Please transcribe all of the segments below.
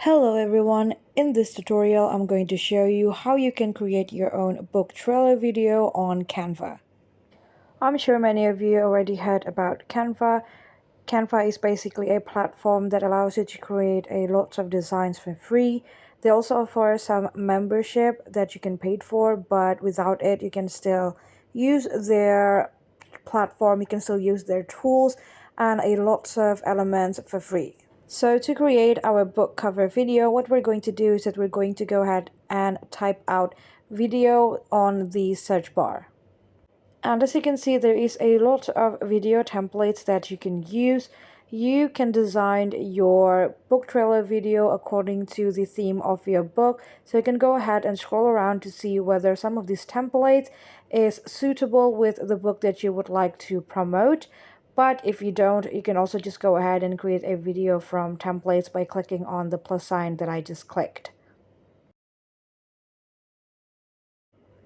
Hello everyone, in this tutorial I'm going to show you how you can create your own book trailer video on Canva. I'm sure many of you already heard about Canva. Canva is basically a platform that allows you to create a lots of designs for free. They also offer some membership that you can pay for, but without it you can still use their platform, you can still use their tools and a lots of elements for free. So to create our book cover video, what we're going to do is that we're going to go ahead and type out video on the search bar. And as you can see, there is a lot of video templates that you can use. You can design your book trailer video according to the theme of your book. So you can go ahead and scroll around to see whether some of these templates is suitable with the book that you would like to promote. But if you don't, you can also just go ahead and create a video from templates by clicking on the plus sign that I just clicked.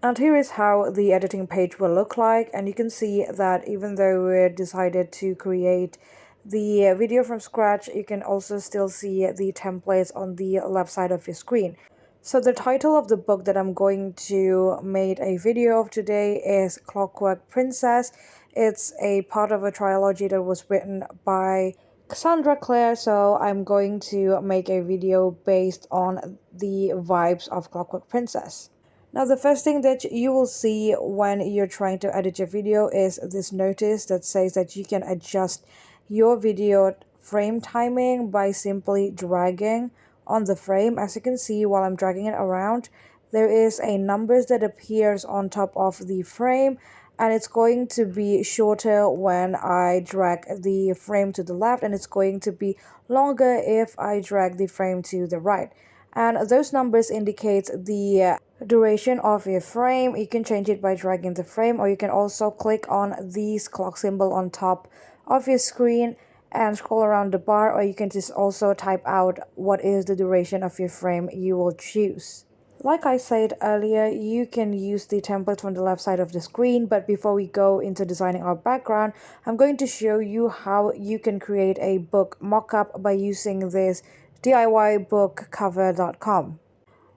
And here is how the editing page will look like, and you can see that even though we decided to create the video from scratch, you can also still see the templates on the left side of your screen. So the title of the book that I'm going to make a video of today is Clockwork Princess. It's a part of a trilogy that was written by Cassandra Clare, so I'm going to make a video based on the vibes of Clockwork Princess. Now, the first thing that you will see when you're trying to edit your video is this notice that says that you can adjust your video frame timing by simply dragging on the frame. As you can see, while I'm dragging it around, there is a numbers that appears on top of the frame, and it's going to be shorter when I drag the frame to the left, and it's going to be longer if I drag the frame to the right. And those numbers indicate the duration of your frame. You can change it by dragging the frame, or you can also click on this clock symbol on top of your screen and scroll around the bar, or you can just also type out what is the duration of your frame you will choose. Like I said earlier, you can use the template from the left side of the screen, but before we go into designing our background, I'm going to show you how you can create a book mockup by using this DIYbookcover.com.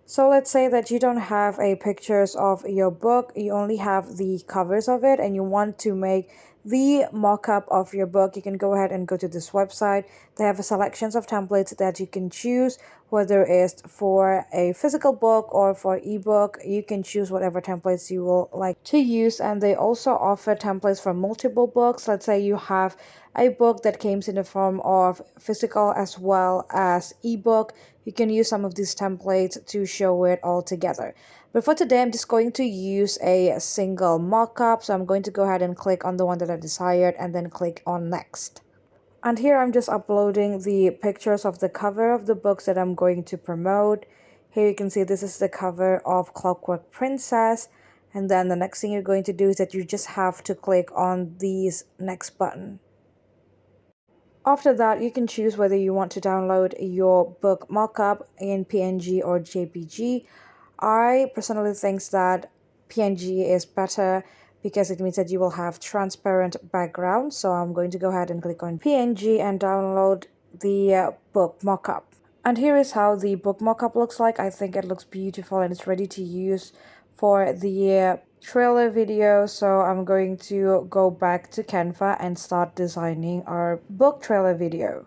So let's say that you don't have a pictures of your book, you only have the covers of it, and you want to make the mock-up of your book. You can go ahead and go to this website. They have a selections of templates that you can choose, whether it's for a physical book or for ebook. You can choose whatever templates you will like to use, and they also offer templates for multiple books. Let's say you have a book that comes in the form of physical as well as ebook. You can use some of these templates to show it all together. But for today, I'm just going to use a single mockup. So I'm going to go ahead and click on the one that I desired and then click on next. And here I'm just uploading the pictures of the cover of the books that I'm going to promote. Here you can see this is the cover of Clockwork Princess. And then the next thing you're going to do is that you just have to click on this next button. After that, you can choose whether you want to download your book mockup in PNG or JPG. I personally think that PNG is better because it means that you will have transparent background. So I'm going to go ahead and click on PNG and download the book mockup. And here is how the book mockup looks like. I think it looks beautiful and it's ready to use for the trailer video. So I'm going to go back to Canva and start designing our book trailer video.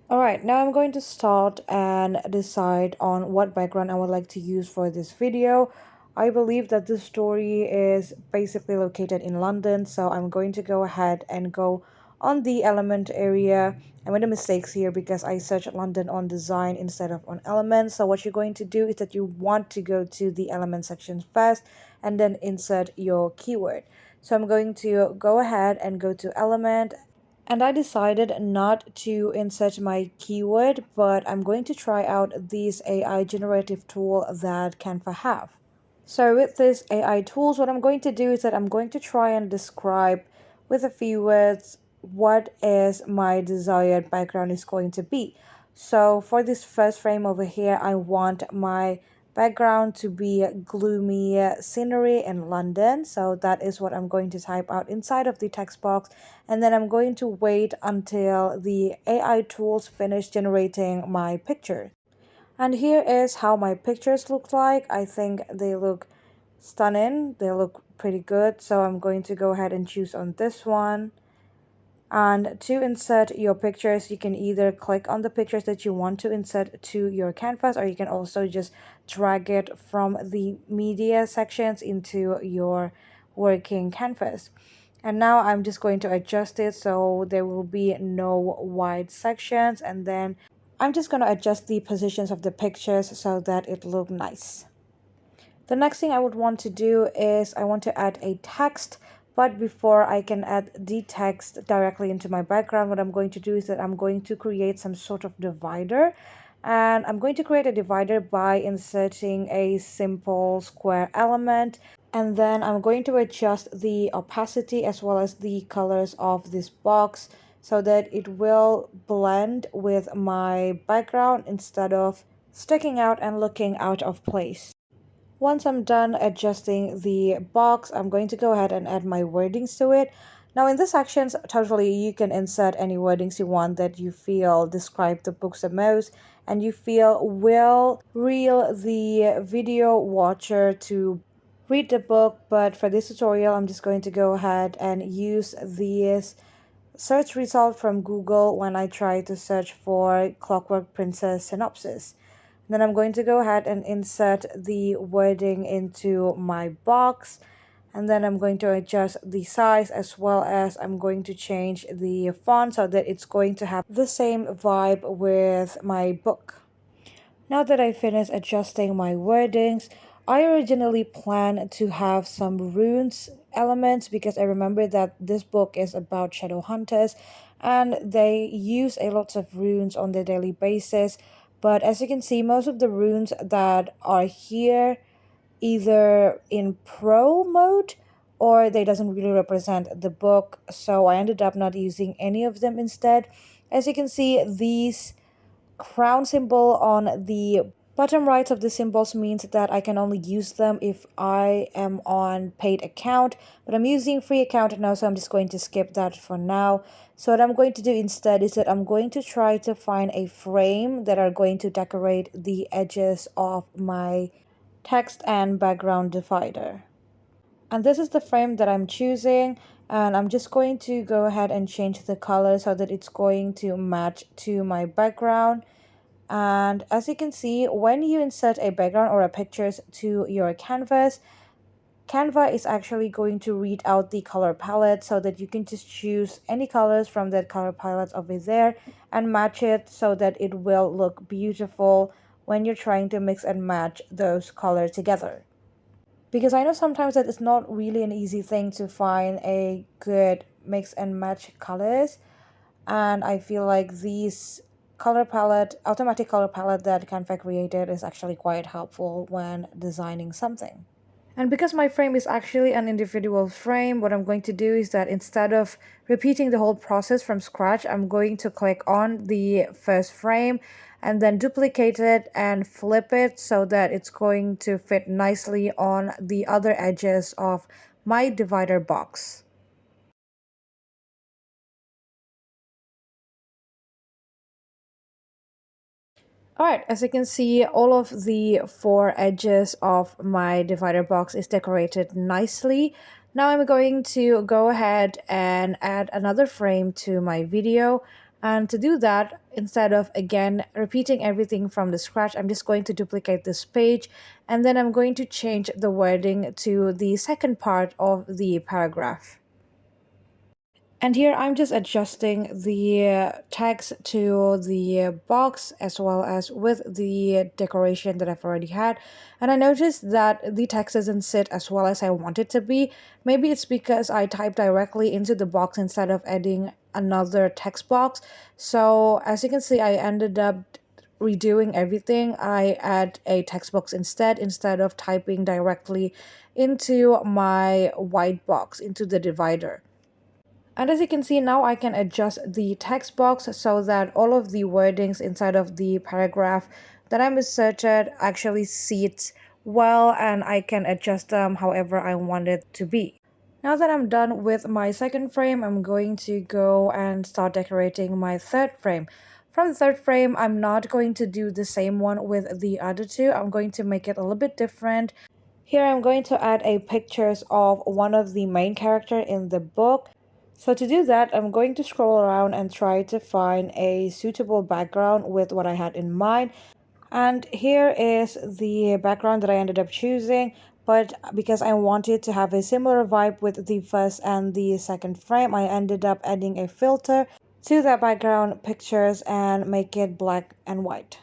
Alright, now I'm going to start and decide on what background I would like to use for this video. I believe that this story is basically located in London, so I'm going to go ahead and go on the element area. I made a mistake here because I searched London on design instead of on elements. So what you're going to do is that you want to go to the element section first and then insert your keyword. So I'm going to go ahead and go to element, and I decided not to insert my keyword, but I'm going to try out this AI generative tool that Canva have. So with this AI tools, what I'm going to do is that I'm going to try and describe with a few words what is my desired background is going to be. So for this first frame over here, I want my background to be gloomy scenery in London. So that is what I'm going to type out inside of the text box. And then I'm going to wait until the AI tools finish generating my picture. And here is how my pictures look like. I think they look stunning. They look pretty good. So I'm going to go ahead and choose on this one. And to insert your pictures, you can either click on the pictures that you want to insert to your canvas, or you can also just drag it from the media sections into your working canvas. And now I'm just going to adjust it so there will be no wide sections, and then I'm just going to adjust the positions of the pictures so that it look nice. The next thing I would want to do is I want to add a text, but before I can add the text directly into my background, what I'm going to do is that I'm going to create some sort of divider. And I'm going to create a divider by inserting a simple square element. And then I'm going to adjust the opacity as well as the colors of this box so that it will blend with my background instead of sticking out and looking out of place. Once I'm done adjusting the box, I'm going to go ahead and add my wordings to it. Now in this sections, totally you can insert any wordings you want that you feel describe the books the most and you feel will reel the video watcher to read the book. But for this tutorial, I'm just going to go ahead and use this search result from Google when I try to search for Clockwork Princess synopsis. Then I'm going to go ahead and insert the wording into my box. And then I'm going to adjust the size as well as I'm going to change the font so that it's going to have the same vibe with my book. Now that I finished adjusting my wordings, I originally planned to have some runes elements because I remember that this book is about shadow hunters and they use a lot of runes on their daily basis. But as you can see, most of the runes that are here either in pro mode or they doesn't really represent the book, so I ended up not using any of them instead. As you can see, these crown symbol on the bottom right of the symbols means that I can only use them if I am on paid account, but I'm using free account now, so I'm just going to skip that for now. So what I'm going to do instead is that I'm going to try to find a frame that are going to decorate the edges of my text and background divider. And this is the frame that I'm choosing, and I'm just going to go ahead and change the color so that it's going to match to my background. And as you can see, when you insert a background or a pictures to your canvas, Canva is actually going to read out the color palette so that you can just choose any colors from that color palette over there and match it so that it will look beautiful when you're trying to mix and match those colors together. Because I know sometimes that it's not really an easy thing to find a good mix and match colors, and I feel like these color palette, automatic color palette that Canva created is actually quite helpful when designing something. And because my frame is actually an individual frame, what I'm going to do is that instead of repeating the whole process from scratch, I'm going to click on the first frame and then duplicate it and flip it so that it's going to fit nicely on the other edges of my divider box. Alright, as you can see, all of the four edges of my divider box is decorated nicely. Now I'm going to go ahead and add another frame to my video. And to do that, instead of again repeating everything from the scratch, I'm just going to duplicate this page and then I'm going to change the wording to the second part of the paragraph. And here I'm just adjusting the text to the box as well as with the decoration that I've already had. And I noticed that the text doesn't sit as well as I want it to be. Maybe it's because I typed directly into the box instead of adding another text box. So as you can see, I ended up redoing everything. I add a text box instead of typing directly into my white box, into the divider. And as you can see now, I can adjust the text box so that all of the wordings inside of the paragraph that I'm inserted actually sits well and I can adjust them however I want it to be. Now that I'm done with my second frame, I'm going to go and start decorating my third frame. From the third frame, I'm not going to do the same one with the other two. I'm going to make it a little bit different. Here I'm going to add a pictures of one of the main character in the book. So to do that, I'm going to scroll around and try to find a suitable background with what I had in mind. And here is the background that I ended up choosing. But because I wanted to have a similar vibe with the first and the second frame, I ended up adding a filter to the background pictures and make it black and white.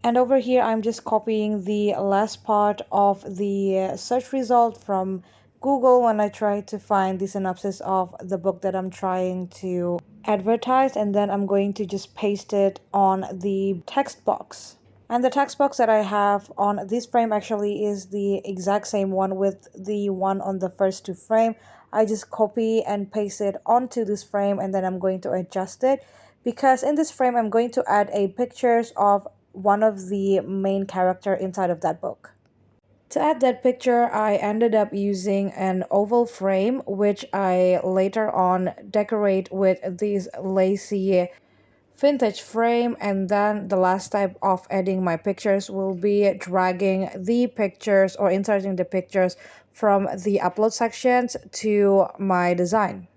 And over here, I'm just copying the last part of the search result from Google when I try to find the synopsis of the book that I'm trying to advertise. And then I'm going to just paste it on the text box. And the text box that I have on this frame actually is the exact same one with the one on the first two frame. I just copy and paste it onto this frame and then I'm going to adjust it because in this frame I'm going to add a pictures of one of the main character inside of that book. To add that picture, I ended up using an oval frame, which I later on decorate with these lacy vintage frame. And then the last step of adding my pictures will be dragging the pictures or inserting the pictures from the upload sections to my design.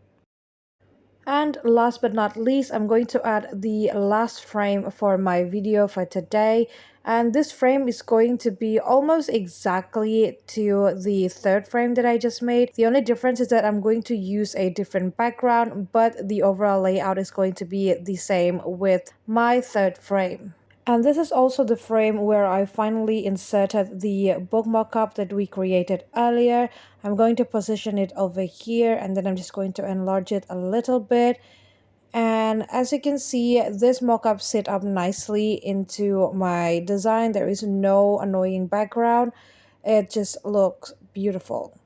And last but not least, I'm going to add the last frame for my video for today. And this frame is going to be almost exactly to the third frame that I just made. The only difference is that I'm going to use a different background, but the overall layout is going to be the same with my third frame. And this is also the frame where I finally inserted the book mockup that we created earlier. I'm going to position it over here and then I'm just going to enlarge it a little bit. And as you can see, this mockup sit up nicely into my design. There is no annoying background. It just looks beautiful.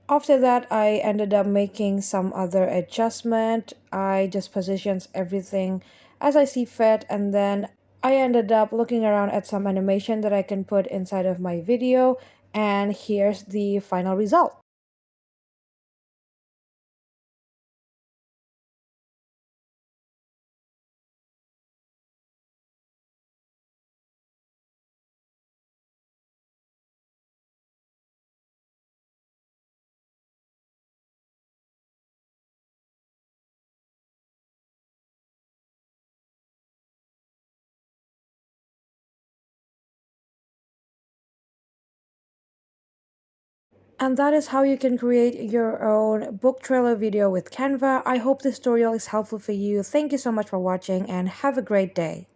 After that, I ended up making some other adjustment. I just positions everything as I see fit, and then I ended up looking around at some animation that I can put inside of my video, and here's the final result. And that is how you can create your own book trailer video with Canva. I hope this tutorial is helpful for you. Thank you so much for watching and have a great day.